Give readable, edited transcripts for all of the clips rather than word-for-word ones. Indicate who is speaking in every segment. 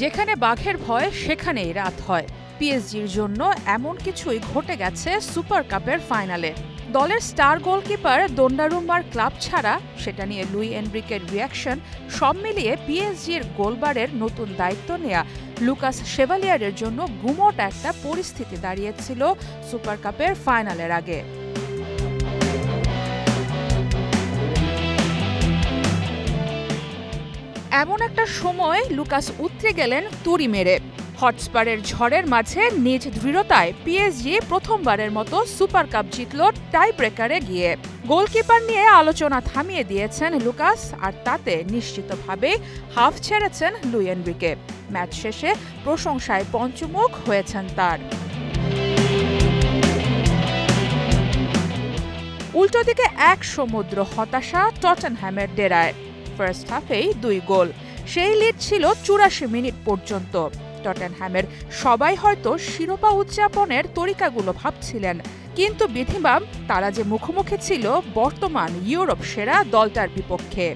Speaker 1: যেখানে বাঘের ভয় সেখানেই রাত হয়। পিএসজির জন্য এমন কিছুই ঘটে গেছে সুপার কাপের ফাইনালে। দলের স্টার গোলকিপার দোন্নারুম্মার ক্লাব ছাড়া, সেটা নিয়ে লুই এনরিকের রিয়াকশন, সব মিলিয়ে পিএসজির গোলবারের নতুন দায়িত্ব নেয়া লুকাস শেভালিয়ারের জন্য গুমোট একটা পরিস্থিতি দাঁড়িয়েছিল সুপার কাপের ফাইনালের আগে। এমন একটা সময় লুকাস উতরে গেলেন তুড়ি মেরে। হটস্পারের ঝড়ের মাঝে নিজ দৃঢ়তায় পিএসজি প্রথমবারের মতো সুপার কাপ জিতল টাই ব্রেকারে গিয়ে। গোলকিপার নিয়ে আলোচনা থামিয়ে দিয়েছেন লুকাস, আর তাতে নিশ্চিতভাবে হাফ ছেড়েছেন লুই এনরিকে। ম্যাচ শেষে প্রশংসায় পঞ্চমুখ হয়েছেন তার। উল্টো দিকে এক সমুদ্র হতাশা টটেনহ্যামের ডেরায়। ফার্স্ট হাফেই 2 গোল, সেই লিড ছিল 84 মিনিট পর্যন্ত। টটেনহ্যামের সবাই হয়তো শিরোপা উদযাপনের তরিকাগুলো ভাবছিলেন, কিন্তু বিধিবাম তারা যে মুখোমুখি ছিল বর্তমান ইউরোপ সেরা দলটার বিপক্ষে।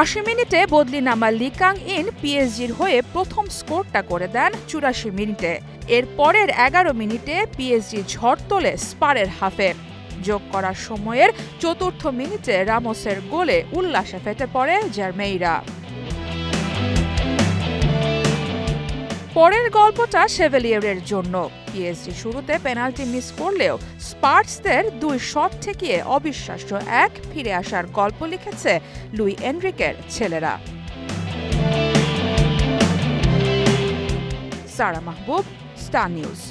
Speaker 1: আশি মিনিটে বদলি নামা লি কাং ইন পিএসজির হয়ে প্রথম স্কোরটা করে দেন 84 মিনিটে। এর পরের 11 মিনিটে পিএসজি ঝড় তোলে স্পারের হাফে। যোগ করার সময়ের 4র্থ মিনিটে রামোসের গোলে উল্লাসে ফেটে পড়ে জার্মেইরা। পরের গল্পটা শেভালিয়ারের জন্য। পিএসজি শুরুতে পেনাল্টি মিস করলেও স্পার্সদের 2 শট ঠেকিয়ে অবিশ্বাস্য এক ফিরে আসার গল্প লিখেছে লুই এনরিকের ছেলেরা। সারা মাহবুব, স্টার নিউজ।